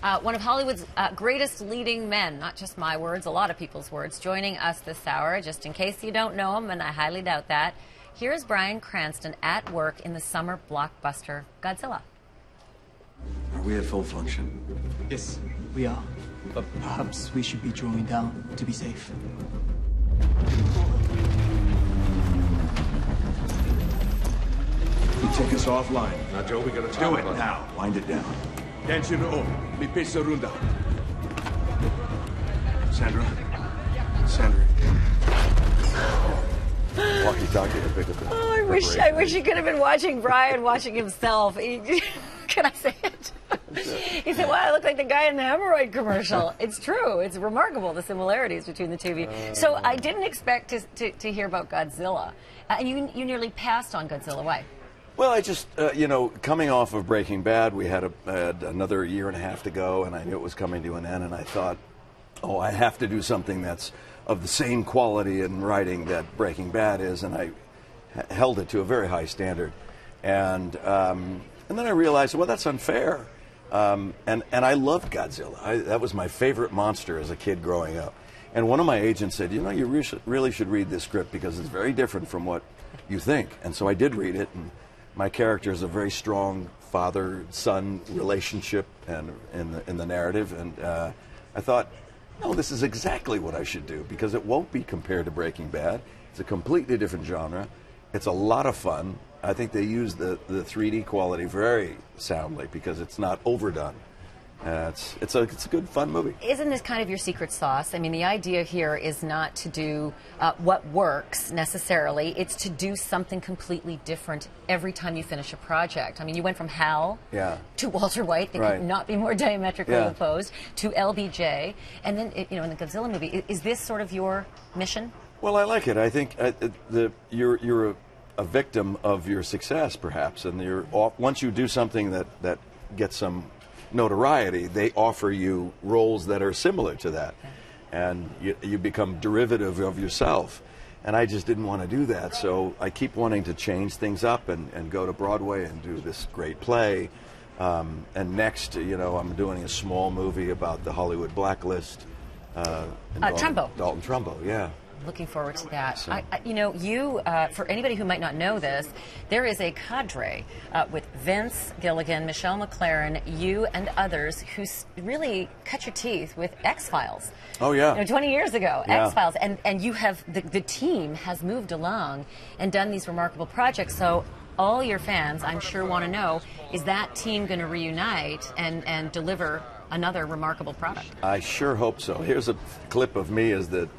One of Hollywood's greatest leading men, not just my words, a lot of people's words, joining us this hour, just in case you don't know him, and I highly doubt that. Here's Bryan Cranston at work in the summer blockbuster Godzilla. Are we at full function? Yes, we are. But perhaps we should be drawing down to be safe. You take us offline. Now, Joe, we gotta talk Do it about now. Wind it down. Kenshiro, mi pesa runda. Sandra. Sandra. Walkie-talkie to pick up the... Oh, I wish he could have been watching Bryan watching himself. Can I say it? He said, well, I look like the guy in the hemorrhoid commercial. It's true. It's remarkable, the similarities between the two of you. So I didn't expect to hear about Godzilla. And you nearly passed on Godzilla. Why? Well, I just, you know, coming off of Breaking Bad, we had another year and a half to go, and I knew it was coming to an end, and I thought, oh, I have to do something that's of the same quality in writing that Breaking Bad is, and I held it to a very high standard. And then I realized, well, that's unfair. And I loved Godzilla. That was my favorite monster as a kid growing up. And one of my agents said, you know, you really should read this script because it's very different from what you think. And so I did read it, and my character is a very strong father-son relationship and in the narrative. And I thought, no, this is exactly what I should do because it won't be compared to Breaking Bad. It's a completely different genre. It's a lot of fun. I think they use the 3D quality very soundly because it's not overdone. It's a good, fun movie. Isn't this kind of your secret sauce? I mean, the idea here is not to do what works necessarily. It's to do something completely different every time you finish a project. I mean, you went from Hal to Walter White. They could not be more diametrically opposed, to LBJ. And then, you know, in the Godzilla movie, is this sort of your mission? Well, I like it. I think you're a victim of your success, perhaps. And once you do something that gets some notoriety, they offer you roles that are similar to that, and you become derivative of yourself. And I just didn't want to do that, so I keep wanting to change things up and go to Broadway and do this great play. And next, you know, I'm doing a small movie about the Hollywood blacklist. Trumbo. Dalton Trumbo, yeah. Looking forward to that. So. You know, for anybody who might not know this, there is a cadre with Vince Gilligan, Michelle MacLaren, you and others who really cut your teeth with X-Files. Oh, yeah. You know, 20 years ago, X-Files. And you have, the team has moved along and done these remarkable projects. So all your fans, I'm sure, want to know, is that team going to reunite and deliver another remarkable product? I sure hope so. Here's a clip of me as the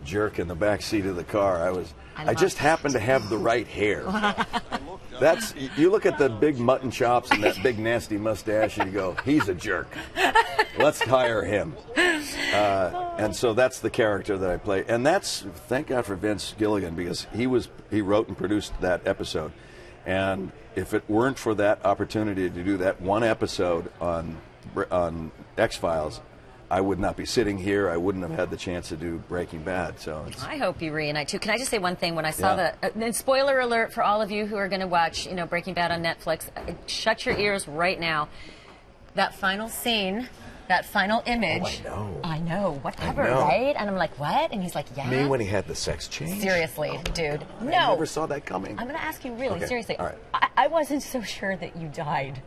jerk in the back seat of the car. I just happened to have the right hair. You look at the big mutton chops and that big nasty mustache and you go, he's a jerk. Let's hire him. And so that's the character that I play. And thank God for Vince Gilligan, because he wrote and produced that episode. And if it weren't for that opportunity to do that one episode on X-Files, I would not be sitting here. I wouldn't have had the chance to do Breaking Bad. So I hope you reunite too. Can I just say one thing? When I saw and spoiler alert for all of you who are going to watch, you know, Breaking Bad on Netflix, shut your ears right now. That final scene, that final image. Oh, I know. Whatever, right? And I'm like, what? And he's like, yeah. Me when he had the sex change? Seriously, dude. No. I never saw that coming. I'm going to ask you really seriously. All right. I wasn't so sure that you died.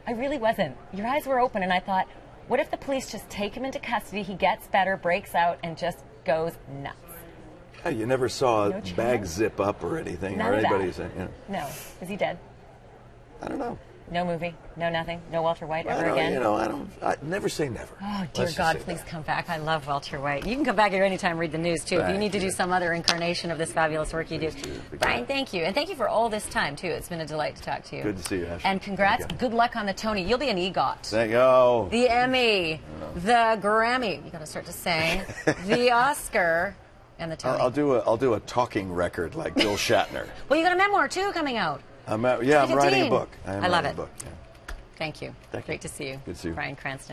I really wasn't. Your eyes were open, and I thought, what if the police just take him into custody, he gets better, breaks out, and just goes nuts? Yeah, you never saw a bag zip up or anything, None or of anybody that. saying, you know. No. Is he dead? I don't know. No movie? No nothing? No Walter White ever again? You know, I never say never. Oh, dear God, please come back. I love Walter White. You can come back here anytime, read the news, too. If you need to do some other incarnation of this fabulous work you do. Bryan, thank you. And thank you for all this time, too. It's been a delight to talk to you. Good to see you, Ashley. And congrats. Good luck on the Tony. You'll be an EGOT. Thank you. The Emmy. The Grammy. You got to start to sing. The Oscar. And the Tony. I'll do a talking record like Bill Shatner. Well, you got a memoir, too, coming out. I'm writing a book. I love it. Book, yeah. Thank you. Great to see you. Good to see you. Bryan Cranston.